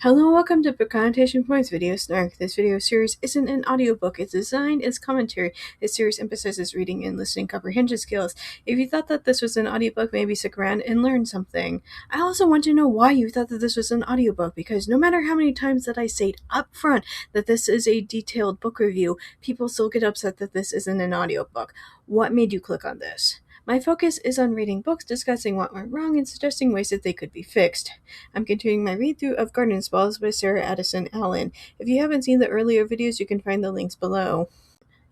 Hello, welcome to Connotation Points video Snark. This video series isn't an audiobook. It's designed as commentary. This series emphasizes reading and listening comprehension skills. If you thought that this was an audiobook, maybe stick around and learn something. I also want to know why you thought that this was an audiobook, because no matter how many times that I say up front that this is a detailed book review, people still get upset that this isn't an audiobook. What made you click on this? My focus is on reading books, discussing what went wrong, and suggesting ways that they could be fixed. I'm continuing my read-through of Garden Spells by Sarah Addison Allen. If you haven't seen the earlier videos, you can find the links below.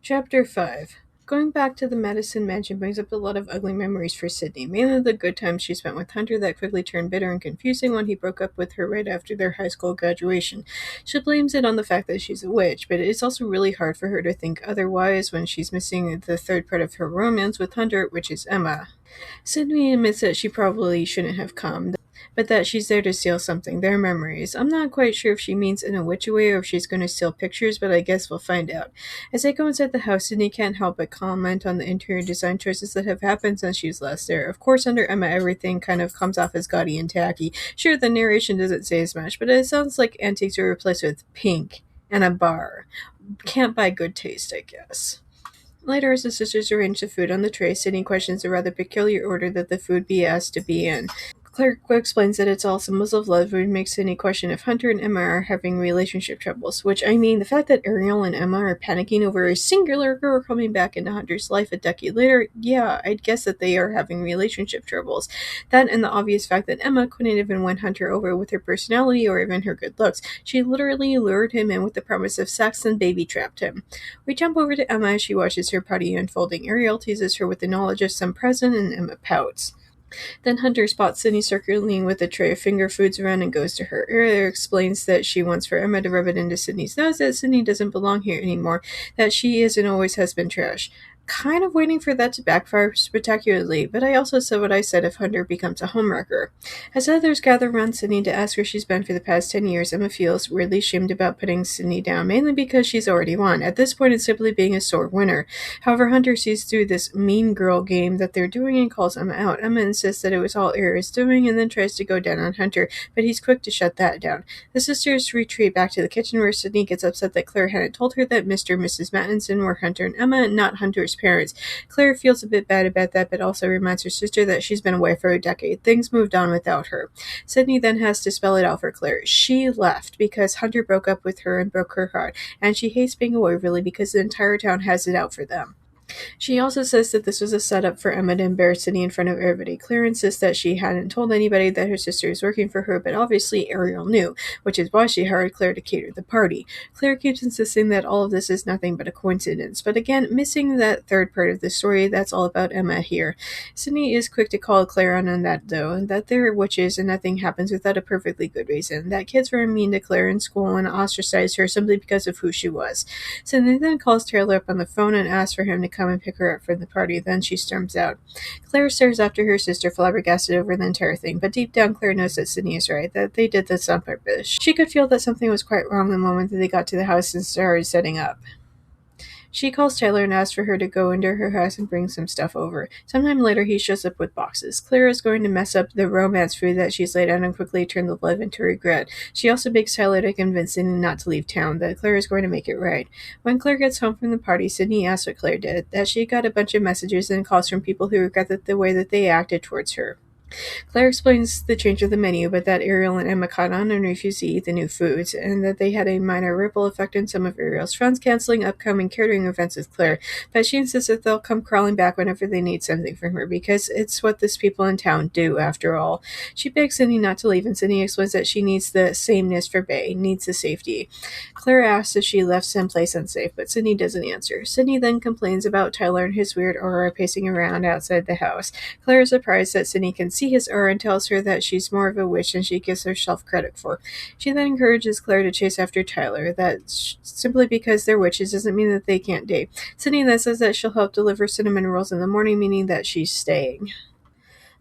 Chapter 5. Going back to the Madison mansion brings up a lot of ugly memories for Sydney, mainly the good times she spent with Hunter that quickly turned bitter and confusing when he broke up with her right after their high school graduation. She blames it on the fact that she's a witch, but it's also really hard for her to think otherwise when she's missing the third part of her romance with Hunter, which is Emma. Sydney admits that she probably shouldn't have come, but that she's there to steal something, their memories. I'm not quite sure if she means in a witchy way or if she's going to steal pictures, but I guess we'll find out. As they go inside the house, Sydney can't help but comment on the interior design choices that have happened since she was last there. Of course, under Emma, everything kind of comes off as gaudy and tacky. Sure, the narration doesn't say as much, but it sounds like antiques are replaced with pink and a bar. Can't buy good taste, I guess. Later, as the sisters arrange the food on the tray, Sydney questions the rather peculiar order that the food be asked to be in. Claire explains that it's all symbols of love, which makes Sydney question if Hunter and Emma are having relationship troubles. Which, I mean, the fact that Ariel and Emma are panicking over a singular girl coming back into Hunter's life a decade later, yeah, I'd guess that they are having relationship troubles. That and the obvious fact that Emma couldn't even win Hunter over with her personality or even her good looks. She literally lured him in with the promise of sex and baby-trapped him. We jump over to Emma as she watches her party unfolding. Ariel teases her with the knowledge of some present, and Emma pouts. Then Hunter spots Sydney circling with a tray of finger foods around and goes to her. Ariel explains that she wants for Emma to rub it into Sydney's nose, that Sydney doesn't belong here anymore, that she is and always has been trash. Kind of waiting for that to backfire spectacularly, but I also said what I said if Hunter becomes a homewrecker. As others gather around Sydney to ask where she's been for the past 10 years, Emma feels weirdly ashamed about putting Sydney down, mainly because she's already won. At this point, it's simply being a sore winner. However, Hunter sees through this mean girl game that they're doing and calls Emma out. Emma insists that it was all Ariel's doing and then tries to go down on Hunter, but he's quick to shut that down. The sisters retreat back to the kitchen where Sydney gets upset that Claire hadn't told her that Mr. and Mrs. Mattinson were Hunter and Emma, not Hunter's parents. Claire feels a bit bad about that, but also reminds her sister that she's been away for a decade. Things moved on without her. Sydney then has to spell it out for Claire. She left because Hunter broke up with her and broke her heart, and she hates being away really because the entire town has it out for them. She also says that this was a setup for Emma to embarrass Sydney in front of everybody. Claire insists that she hadn't told anybody that her sister is working for her, but obviously Ariel knew, which is why she hired Claire to cater the party. Claire keeps insisting that all of this is nothing but a coincidence, but again, missing that third part of the story that's all about Emma here. Sydney is quick to call Claire on that, though, that they're witches and nothing happens without a perfectly good reason, that kids were mean to Claire in school and ostracized her simply because of who she was. Sydney then calls Taylor up on the phone and asks for him to come and pick her up for the party. Then she storms out. Claire stares after her sister, flabbergasted over the entire thing, but deep down Claire knows that Sydney is right, that they did this on purpose. She could feel that something was quite wrong the moment that they got to the house and started setting up. She calls Taylor and asks for her to go into her house and bring some stuff over. Sometime later, he shows up with boxes. Claire is going to mess up the romance food that she's laid out and quickly turn the love into regret. She also begs Taylor to convince Sydney not to leave town, that Claire is going to make it right. When Claire gets home from the party, Sydney asks what Claire did, that she got a bunch of messages and calls from people who regret the way that they acted towards her. Claire explains the change of the menu, but that Ariel and Emma caught on and refused to eat the new foods, and that they had a minor ripple effect on some of Ariel's friends, canceling upcoming catering events with Claire. But she insists that they'll come crawling back whenever they need something from her, because it's what these people in town do, after all. She begs Sydney not to leave, and Sydney explains that she needs the sameness for Bay, needs the safety. Claire asks if she left someplace unsafe, but Sydney doesn't answer. Sydney then complains about Tyler and his weird aura pacing around outside the house. Claire is surprised that Sydney can see his aura and tells her that she's more of a witch than she gives herself credit for. She then encourages Claire to chase after Tyler, that simply because they're witches doesn't mean that they can't date. Sydney then says that she'll help deliver cinnamon rolls in the morning, meaning that she's staying.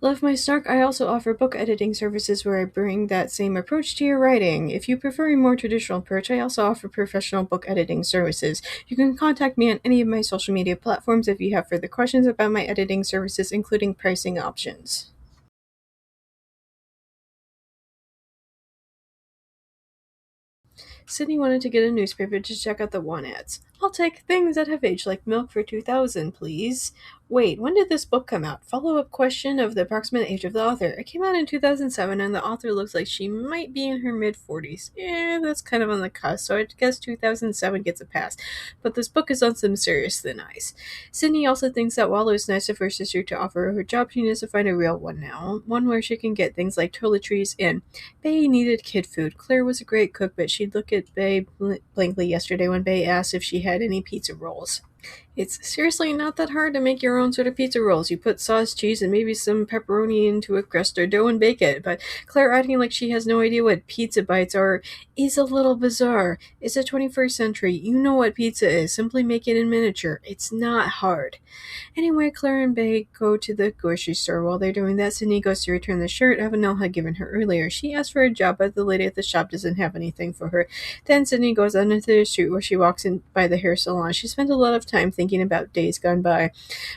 Love my Snark, I also offer book editing services where I bring that same approach to your writing. If you prefer a more traditional approach, I also offer professional book editing services. You can contact me on any of my social media platforms if you have further questions about my editing services, including pricing options. Sydney wanted to get a newspaper to check out the want ads. I'll take things that have aged like milk for 2000, please. Wait, when did this book come out? Follow-up question of the approximate age of the author. It came out in 2007, and the author looks like she might be in her mid-40s. That's kind of on the cusp, so I guess 2007 gets a pass. But this book is on some serious thin ice. Sydney also thinks that while it was nice of her sister to offer her a job, she needs to find a real one now. One where she can get things like toiletries in. Bay needed kid food. Claire was a great cook, but she'd look at Bay blankly yesterday when Bay asked if she had any pizza rolls. It's seriously not that hard to make your own sort of pizza rolls. You put sauce, cheese, and maybe some pepperoni into a crust or dough and bake it. But Claire acting like she has no idea what pizza bites are is a little bizarre. It's the 21st century. You know what pizza is. Simply make it in miniature. It's not hard. Anyway, Claire and Bay go to the grocery store. While they're doing that, Sydney goes to return the shirt Avenel had given her earlier. She asks for a job, but the lady at the shop doesn't have anything for her. Then Sydney goes on into the street where she walks in by the hair salon. She spent a lot of time thinking about days gone by,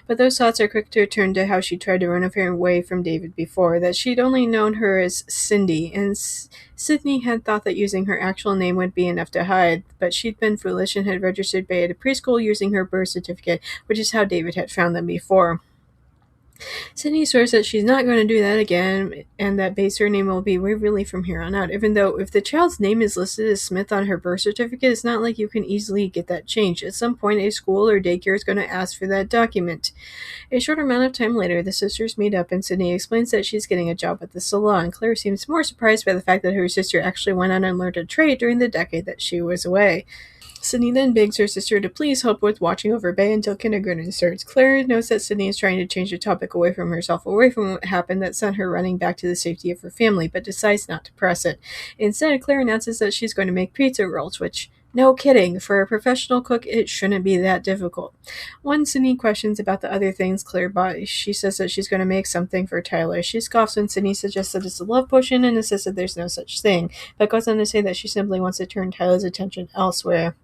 but those thoughts are quick to return to how she tried to run away from David before, that she'd only known her as Cindy, and Sydney had thought that using her actual name would be enough to hide, but she'd been foolish and had registered Bay at a preschool using her birth certificate, which is how David had found them before. Sydney swears that she's not going to do that again, and that Bay's surname will be Waverly from here on out, even though if the child's name is listed as Smith on her birth certificate, it's not like you can easily get that changed. At some point, a school or daycare is going to ask for that document. A short amount of time later, the sisters meet up, and Sydney explains that she's getting a job at the salon. Claire seems more surprised by the fact that her sister actually went on and learned a trade during the decade that she was away. Sydney then begs her sister to please help with watching over Bay until kindergarten starts. Claire knows that Sydney is trying to change the topic away from herself, away from what happened that sent her running back to the safety of her family, but decides not to press it. Instead, Claire announces that she's going to make pizza rolls, which, no kidding, for a professional cook, it shouldn't be that difficult. When Sydney questions about the other things Claire bought, she says that she's going to make something for Tyler. She scoffs when Sydney suggests that it's a love potion and insists that there's no such thing, but goes on to say that she simply wants to turn Tyler's attention elsewhere.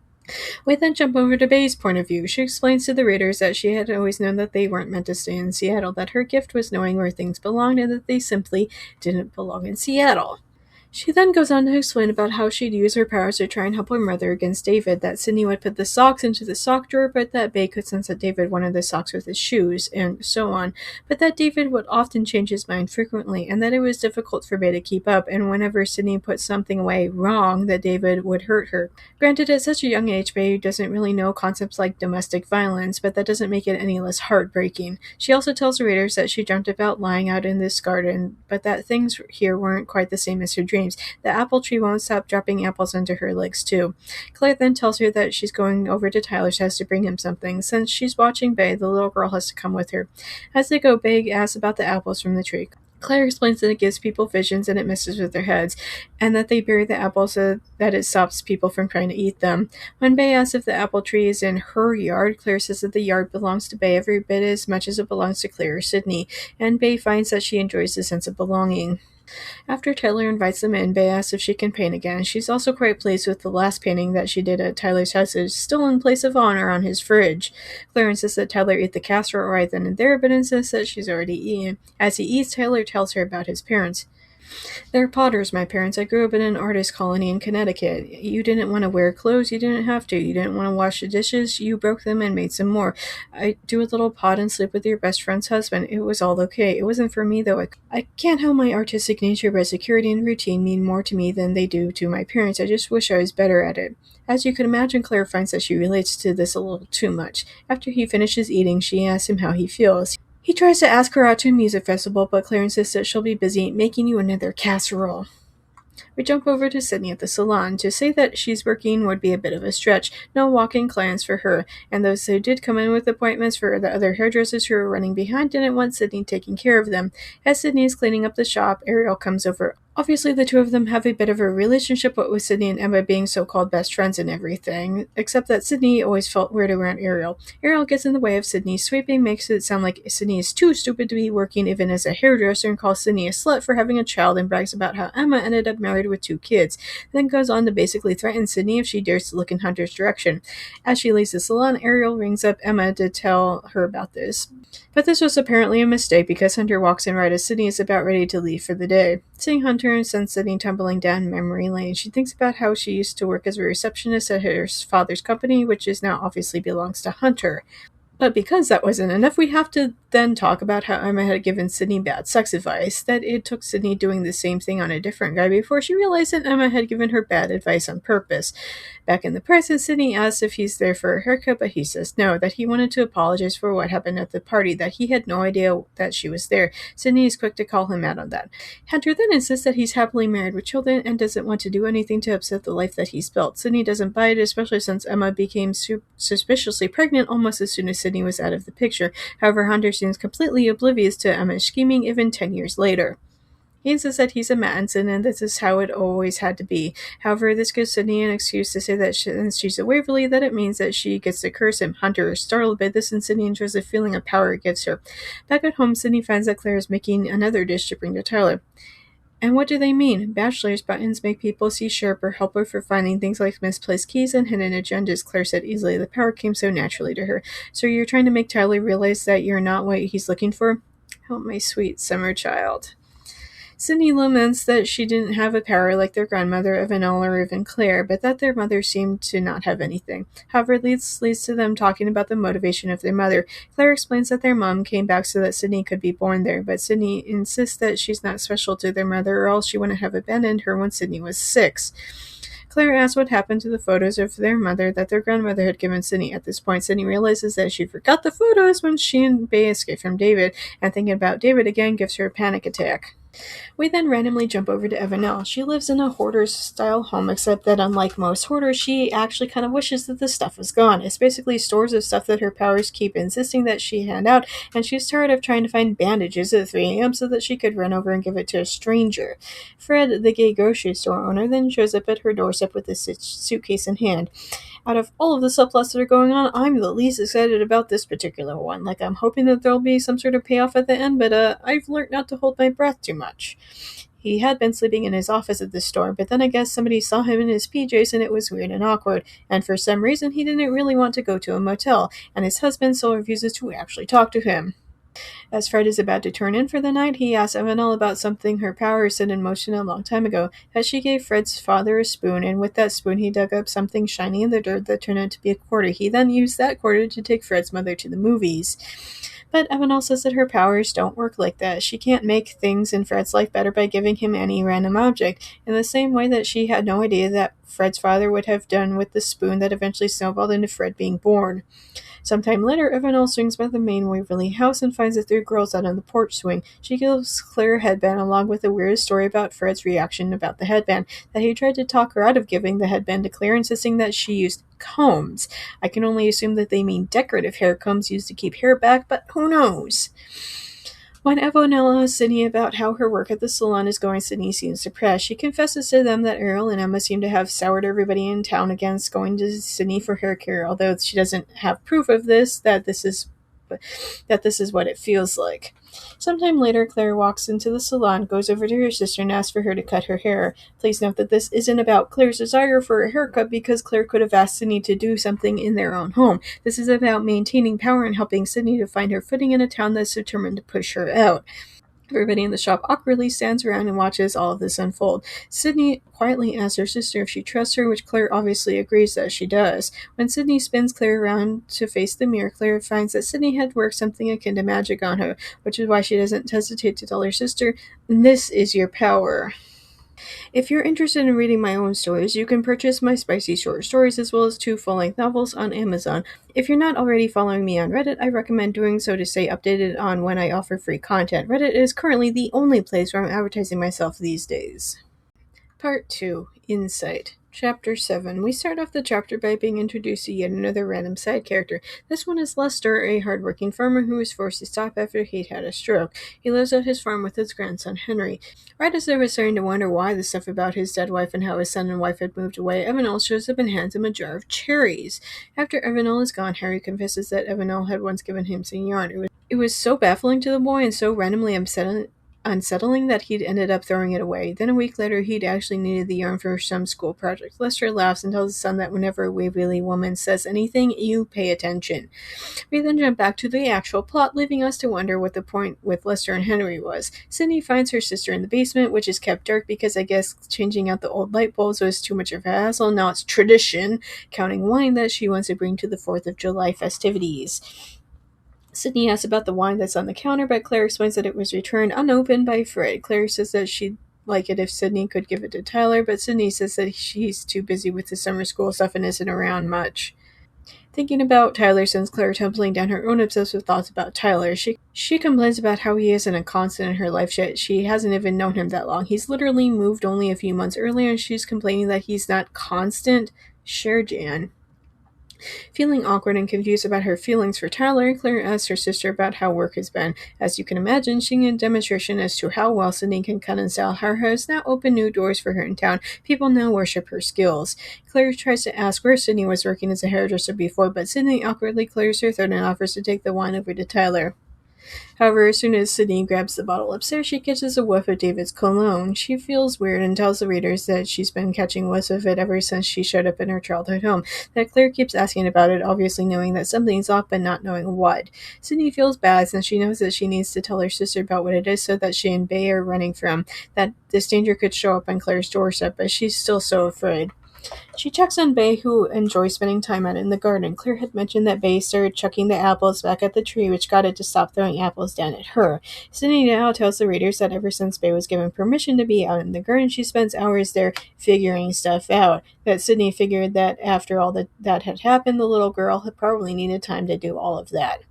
We then jump over to Bay's point of view. She explains to the readers that she had always known that they weren't meant to stay in Seattle, that her gift was knowing where things belonged, and that they simply didn't belong in Seattle. She then goes on to explain about how she'd use her powers to try and help her mother against David, that Sydney would put the socks into the sock drawer, but that Bay could sense that David wanted the socks with his shoes, and so on, but that David would often change his mind frequently, and that it was difficult for Bay to keep up, and whenever Sydney put something away wrong, that David would hurt her. Granted, at such a young age, Bay doesn't really know concepts like domestic violence, but that doesn't make it any less heartbreaking. She also tells the readers that she dreamt about lying out in this garden, but that things here weren't quite the same as her dreams. The apple tree won't stop dropping apples onto her legs, too. Claire then tells her that she's going over to Tyler's house to bring him something. Since she's watching Bay, the little girl has to come with her. As they go, Bay asks about the apples from the tree. Claire explains that it gives people visions and it messes with their heads, and that they bury the apples so that it stops people from trying to eat them. When Bay asks if the apple tree is in her yard, Claire says that the yard belongs to Bay every bit as much as it belongs to Claire or Sydney, and Bay finds that she enjoys the sense of belonging. After Tyler invites them in, Bay asks if she can paint again. She's also quite pleased with the last painting that she did at Tyler's house is still in place of honor on his fridge. Claire insists that Tyler eat the casserole right then and there, but insists that she's already eaten. As he eats, Tyler tells her about his parents. They're potters, my parents. I grew up in an artist colony in Connecticut. You didn't want to wear clothes, you didn't have to. You didn't want to wash the dishes, you broke them and made some more. I do a little pot and sleep with your best friend's husband. It was all okay. It wasn't for me, though. I can't help my artistic nature, but security and routine mean more to me than they do to my parents. I just wish I was better at it. As you can imagine, Claire finds that she relates to this a little too much. After he finishes eating, she asks him how he feels. He tries to ask her out to a music festival, but Claire insists that she'll be busy making you another casserole. We jump over to Sydney at the salon. To say that she's working would be a bit of a stretch. No walk-in clients for her, and those who did come in with appointments for the other hairdressers who were running behind didn't want Sydney taking care of them. As Sydney is cleaning up the shop, Ariel comes over. Obviously, the two of them have a bit of a relationship, what with Sydney and Emma being so-called best friends and everything, except that Sydney always felt weird around Ariel. Ariel gets in the way of Sydney sweeping, makes it sound like Sydney is too stupid to be working even as a hairdresser, and calls Sydney a slut for having a child, and brags about how Emma ended up married with 2 kids, then goes on to basically threaten Sydney if she dares to look in Hunter's direction. As she leaves the salon, Ariel rings up Emma to tell her about this. But this was apparently a mistake because Hunter walks in right as Sydney is about ready to leave for the day. Seeing Hunter sends Sydney tumbling down memory lane. She thinks about how she used to work as a receptionist at her father's company, which is now obviously belongs to Hunter. But because that wasn't enough, we have to then talk about how Emma had given Sydney bad sex advice, that it took Sydney doing the same thing on a different guy before she realized that Emma had given her bad advice on purpose. Back in the present, Sydney asks if he's there for a haircut, but he says no, that he wanted to apologize for what happened at the party, that he had no idea that she was there. Sydney is quick to call him out on that. Hunter then insists that he's happily married with children and doesn't want to do anything to upset the life that he's built. Sydney doesn't buy it, especially since Emma became suspiciously pregnant almost as soon as Sydney was out of the picture. However, Hunter seems completely oblivious to Emma's scheming even 10 years later. He insists that he's a Mattinson and this is how it always had to be. However, this gives Sydney an excuse to say that since she's a Waverly, that it means that she gets to curse him. Hunter is startled by this and Sydney enjoys the feeling of power it gives her. Back at home, Sydney finds that Claire is making another dish to bring to Tyler. And what do they mean? Bachelor's buttons make people see sharper, helper for finding things like misplaced keys and hidden agendas, Claire said easily. The power came so naturally to her. So you're trying to make Tyler realize that you're not what he's looking for? Oh, my sweet summer child. Sydney laments that she didn't have a power like their grandmother, Evanel, or even Claire, but that their mother seemed to not have anything. However, it leads to them talking about the motivation of their mother. Claire explains that their mom came back so that Sydney could be born there, but Sydney insists that she's not special to their mother, or else she wouldn't have abandoned her when Sydney was 6. Claire asks what happened to the photos of their mother that their grandmother had given Sydney. At this point, Sydney realizes that she forgot the photos when she and Bay escaped from David, and thinking about David again gives her a panic attack. We then randomly jump over to Evanel. She lives in a hoarder's-style home, except that unlike most hoarders, she actually kind of wishes that the stuff was gone. It's basically stores of stuff that her powers keep insisting that she hand out, and she's tired of trying to find bandages at 3 a.m. so that she could run over and give it to a stranger. Fred, the gay grocery store owner, then shows up at her doorstep with a suitcase in hand. Out of all of the subplots that are going on, I'm the least excited about this particular one. Like, I'm hoping that there'll be some sort of payoff at the end, but I've learned not to hold my breath too much. He had been sleeping in his office at the store, but then I guess somebody saw him in his PJs and it was weird and awkward, and for some reason he didn't really want to go to a motel, and his husband still refuses to actually talk to him. As Fred is about to turn in for the night, he asks Evanel about something her powers set in motion a long time ago, that she gave Fred's father a spoon, and with that spoon he dug up something shiny in the dirt that turned out to be a quarter. He then used that quarter to take Fred's mother to the movies. But Evanel says that her powers don't work like that. She can't make things in Fred's life better by giving him any random object, in the same way that she had no idea that Fred's father would have done with the spoon that eventually snowballed into Fred being born. Sometime later, Evanel swings by the main Waverly house and finds the 3 girls out on the porch swing. She gives Claire a headband along with a weird story about Fred's reaction about the headband, that he tried to talk her out of giving the headband to Claire, insisting that she used combs. I can only assume that they mean decorative hair combs used to keep hair back, but who knows? When Evanel asks Sydney about how her work at the salon is going, Sydney seems depressed. She confesses to them that Errol and Emma seem to have soured everybody in town against going to Sydney for hair care, although she doesn't have proof of this, that this is what it feels like. Sometime later, Claire walks into the salon, goes over to her sister, and asks for her to cut her hair. Please note that this isn't about Claire's desire for a haircut, because Claire could have asked Sydney to do something in their own home. This is about maintaining power and helping Sydney to find her footing in a town that's determined to push her out. Everybody in the shop awkwardly stands around and watches all of this unfold. Sydney quietly asks her sister if she trusts her, which Claire obviously agrees that she does. When Sydney spins Claire around to face the mirror, Claire finds that Sydney had worked something akin to magic on her, which is why she doesn't hesitate to tell her sister, "This is your power." If you're interested in reading my own stories, you can purchase my spicy short stories as well as 2 full-length novels on Amazon. If you're not already following me on Reddit, I recommend doing so to stay updated on when I offer free content. Reddit is currently the only place where I'm advertising myself these days. Part 2. Insight. Chapter 7. We start off the chapter by being introduced to yet another random side character. This one is Lester, a hard-working farmer who was forced to stop after he'd had a stroke. He lives at his farm with his grandson, Henry. Right as they were starting to wonder why the stuff about his dead wife and how his son and wife had moved away, Evanel shows up and hands him a jar of cherries. After Evanel is gone, Harry confesses that Evanel had once given him some yarn. It was so baffling to the boy and so randomly upsetting unsettling that he'd ended up throwing it away. Then a week later, he'd actually needed the yarn for some school project. Lester laughs and tells his son that whenever a Waverly woman says anything, you pay attention. We then jump back to the actual plot, leaving us to wonder what the point with Lester and Henry was. Sydney finds her sister in the basement, which is kept dark because I guess changing out the old light bulbs was too much of a hassle. Now it's tradition, counting wine that she wants to bring to the 4th of July festivities. Sydney asks about the wine that's on the counter, but Claire explains that it was returned unopened by Fred. Claire says that she'd like it if Sydney could give it to Tyler, but Sydney says that she's too busy with the summer school stuff and isn't around much. Thinking about Tyler sends Claire tumbling down her own obsessive thoughts about Tyler. She complains about how he isn't a constant in her life yet. She hasn't even known him that long. He's literally moved only a few months earlier, and she's complaining that he's not constant. Sure, Jan. Feeling awkward and confused about her feelings for Tyler, Claire asks her sister about how work has been. As you can imagine, she gave a demonstration as to how well Sydney can cut and sell. Her has now opened new doors for her in town. People now worship her skills. Claire tries to ask where Sydney was working as a hairdresser before, but Sydney awkwardly clears her throat and offers to take the wine over to Tyler. However, as soon as Sydney grabs the bottle upstairs, she catches a whiff of David's cologne. She feels weird and tells the readers that she's been catching whiffs of it ever since she showed up in her childhood home. That Claire keeps asking about it, obviously knowing that something's off but not knowing what. Sydney feels bad since she knows that she needs to tell her sister about what it is so that she and Bay are running from, that this danger could show up on Claire's doorstep, but she's still so afraid. She checks on Bay, who enjoys spending time out in the garden. Claire had mentioned that Bay started chucking the apples back at the tree, which got it to stop throwing apples down at her. Sydney now tells the readers that ever since Bay was given permission to be out in the garden, she spends hours there figuring stuff out. That Sydney figured that after all that had happened, the little girl had probably needed time to do all of that.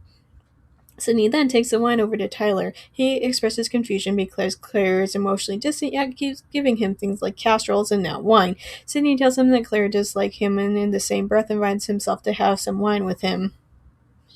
Sydney then takes the wine over to Tyler. He expresses confusion because Claire is emotionally distant, yet keeps giving him things like casseroles and now wine. Sydney tells him that Claire does like him and in the same breath invites himself to have some wine with him.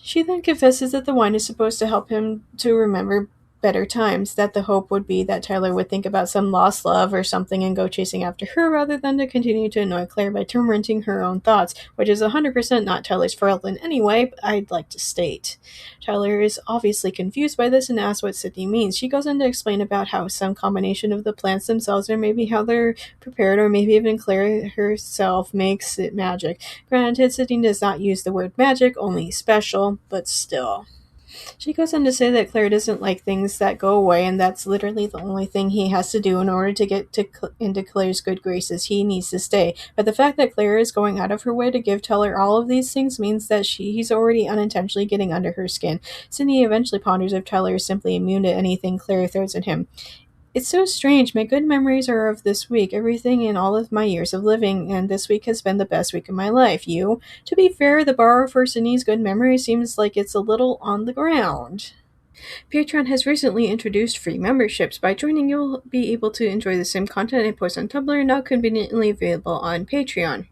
She then confesses that the wine is supposed to help him to remember better times, that the hope would be that Tyler would think about some lost love or something and go chasing after her rather than to continue to annoy Claire by tormenting her own thoughts, which is 100% not Tyler's fault in any way, but I'd like to state. Tyler is obviously confused by this and asks what Sydney means. She goes on to explain about how some combination of the plants themselves or maybe how they're prepared or maybe even Claire herself makes it magic. Granted, Sydney does not use the word magic, only special, but still. She goes on to say that Claire doesn't like things that go away, and that's literally the only thing he has to do in order to get into Claire's good graces. He needs to stay. But the fact that Claire is going out of her way to give Tyler all of these things means that he's already unintentionally getting under her skin. Sydney eventually ponders if Tyler is simply immune to anything Claire throws at him. It's so strange. My good memories are of this week, everything in all of my years of living, and this week has been the best week of my life. You? To be fair, the bar for Sydney's good memories seems like it's a little on the ground. Patreon has recently introduced free memberships. By joining, you'll be able to enjoy the same content I post on Tumblr, now conveniently available on Patreon.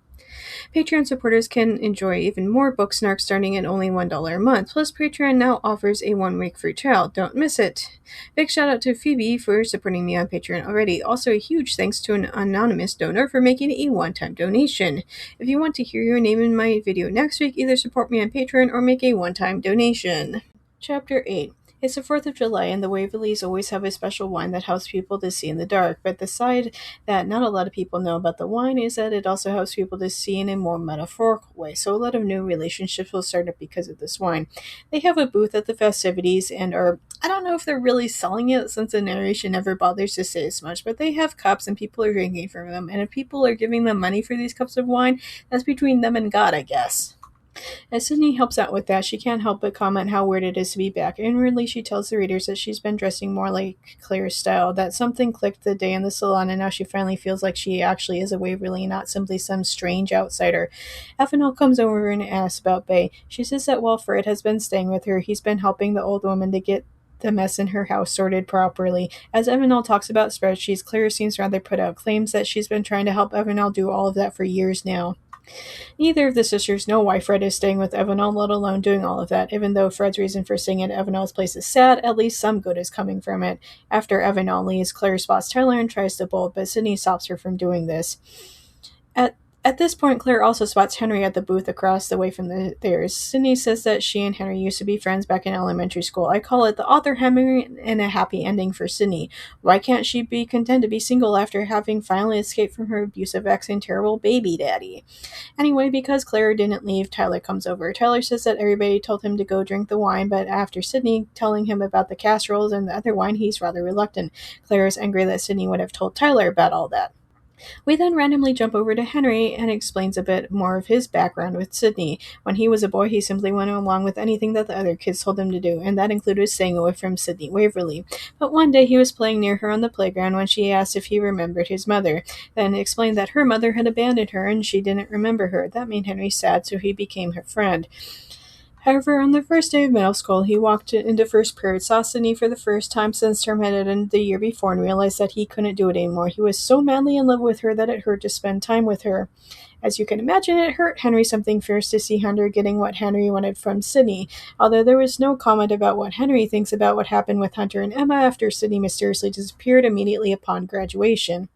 Patreon supporters can enjoy even more book Snark starting at only $1 a month. Plus, Patreon now offers a 1-week free trial. Don't miss it. Big shout out to Phoebe for supporting me on Patreon already. Also, a huge thanks to an anonymous donor for making a one-time donation. If you want to hear your name in my video next week, either support me on Patreon or make a one-time donation. Chapter 8. It's the 4th of July, and the Waverleys always have a special wine that helps people to see in the dark, but the side that not a lot of people know about the wine is that it also helps people to see in a more metaphorical way, so a lot of new relationships will start up because of this wine. They have a booth at the festivities and I don't know if they're really selling it since the narration never bothers to say as much, but they have cups and people are drinking from them, and if people are giving them money for these cups of wine, that's between them and God, I guess. As Sydney helps out with that, she can't help but comment how weird it is to be back. Inwardly, she tells the readers that she's been dressing more like Claire's style, that something clicked the day in the salon, and now she finally feels like she actually is a Waverly, not simply some strange outsider. Avenel comes over and asks about Bay. She says that while Fred has been staying with her, he's been helping the old woman to get the mess in her house sorted properly. As Avenel talks about spreadsheets, Claire seems rather put out, claims that she's been trying to help Avenel do all of that for years now. Neither of the sisters know why Fred is staying with Avenel, let alone doing all of that. Even though Fred's reason for staying at Avenel's place is sad, at least some good is coming from it. After Avenel leaves, Claire spots Tyler and tries to bolt, but Sydney stops her from doing this. At At this point, Claire also spots Henry at the booth across the way from theirs. Sydney says that she and Henry used to be friends back in elementary school. I call it the author Henry and a happy ending for Sydney. Why can't she be content to be single after having finally escaped from her abusive ex and terrible baby daddy? Anyway, because Claire didn't leave, Tyler comes over. Tyler says that everybody told him to go drink the wine, but after Sydney telling him about the casseroles and the other wine, he's rather reluctant. Claire is angry that Sydney would have told Tyler about all that. We then randomly jump over to Henry and explains a bit more of his background with Sydney. When he was a boy, he simply went along with anything that the other kids told him to do, and that included staying away from Sydney Waverly. But one day he was playing near her on the playground when she asked if he remembered his mother, then explained that her mother had abandoned her and she didn't remember her. That made Henry sad, so he became her friend. However, on the first day of middle school, he walked into first period, saw Sydney for the first time since term had ended the year before, and realized that he couldn't do it anymore. He was so madly in love with her that it hurt to spend time with her. As you can imagine, it hurt Henry something fierce to see Hunter getting what Henry wanted from Sydney, although there was no comment about what Henry thinks about what happened with Hunter and Emma after Sydney mysteriously disappeared immediately upon graduation.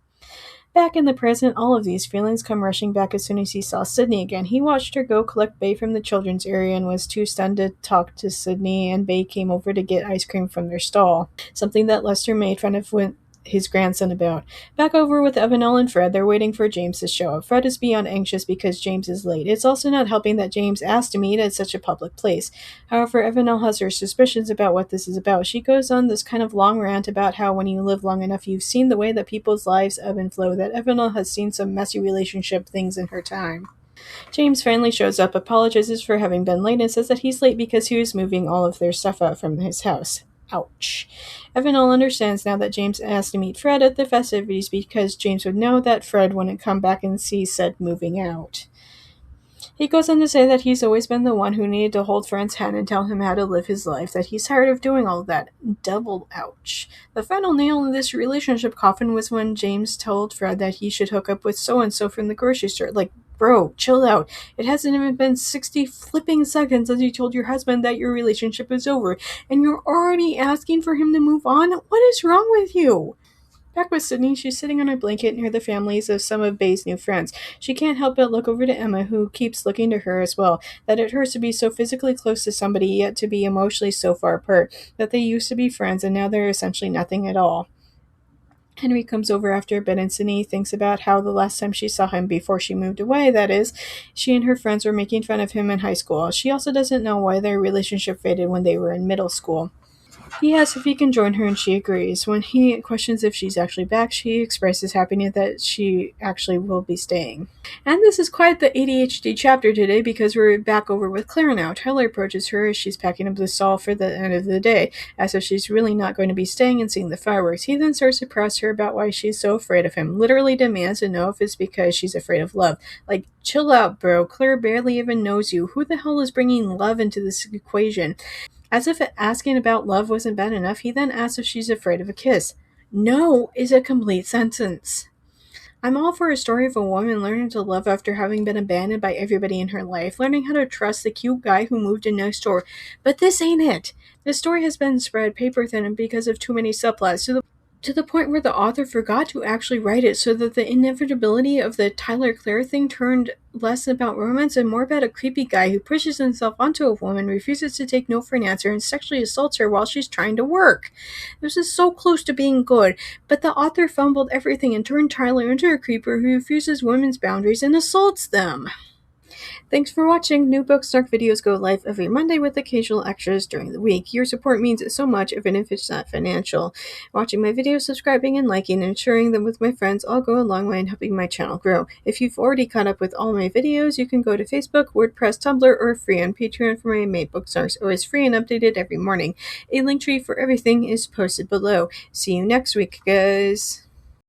Back in the present, all of these feelings come rushing back as soon as he saw Sydney again. He watched her go collect Bay from the children's area and was too stunned to talk to Sydney, and Bay came over to get ice cream from their stall, something that Lester made fun of his grandson about. Back over with Evanel and Fred, they're waiting for James to show up. Fred is beyond anxious because James is late. It's also not helping that James asked to meet at such a public place. However, Evanel has her suspicions about what this is about. She goes on this kind of long rant about how when you live long enough, you've seen the way that people's lives ebb and flow, that Evanel has seen some messy relationship things in her time. James finally shows up, apologizes for having been late, and says that he's late because he was moving all of their stuff out from his house. Ouch. Evanel understands now that James asked to meet Fred at the festivities because James would know that Fred wouldn't come back and see said moving out. He goes on to say that he's always been the one who needed to hold Fred's hand and tell him how to live his life, that he's tired of doing all that. Double ouch. The final nail in this relationship coffin was when James told Fred that he should hook up with so-and-so from the grocery store. Like, bro, chill out. It hasn't even been 60 flipping seconds since you told your husband that your relationship is over, and you're already asking for him to move on? What is wrong with you? Back with Sydney, she's sitting on her blanket near the families of some of Bay's new friends. She can't help but look over to Emma, who keeps looking to her as well, that it hurts to be so physically close to somebody, yet to be emotionally so far apart, that they used to be friends and now they're essentially nothing at all. Henry comes over after a bit, and Sydney thinks about how the last time she saw him before she moved away, that is, she and her friends were making fun of him in high school. She also doesn't know why their relationship faded when they were in middle school. He asks if he can join her, and she agrees. When he questions if she's actually back, she expresses happiness that she actually will be staying. And this is quite the ADHD chapter today because we're back over with Claire now. Tyler approaches her as she's packing up the stall for the end of the day, as if she's really not going to be staying and seeing the fireworks. He then starts to press her about why she's so afraid of him, literally demands to know if it's because she's afraid of love. Like, chill out, bro. Claire barely even knows you. Who the hell is bringing love into this equation? As if asking about love wasn't bad enough, he then asks if she's afraid of a kiss. No is a complete sentence. I'm all for a story of a woman learning to love after having been abandoned by everybody in her life, learning how to trust the cute guy who moved in next door. But this ain't it. This story has been spread paper thin because of too many subplots, to the point where the author forgot to actually write it, so that the inevitability of the Tyler Claire thing turned less about romance and more about a creepy guy who pushes himself onto a woman, refuses to take no for an answer, and sexually assaults her while she's trying to work. This is so close to being good, but the author fumbled everything and turned Tyler into a creeper who refuses women's boundaries and assaults them. Thanks for watching. New Book Snark videos go live every Monday with occasional extras during the week. Your support means so much, even if it's not financial. Watching my videos, subscribing, and liking, and sharing them with my friends all go a long way in helping my channel grow. If you've already caught up with all my videos, you can go to Facebook, WordPress, Tumblr, or free on Patreon for my main book Snarks, always free and updated every morning. A link tree for everything is posted below. See you next week, guys.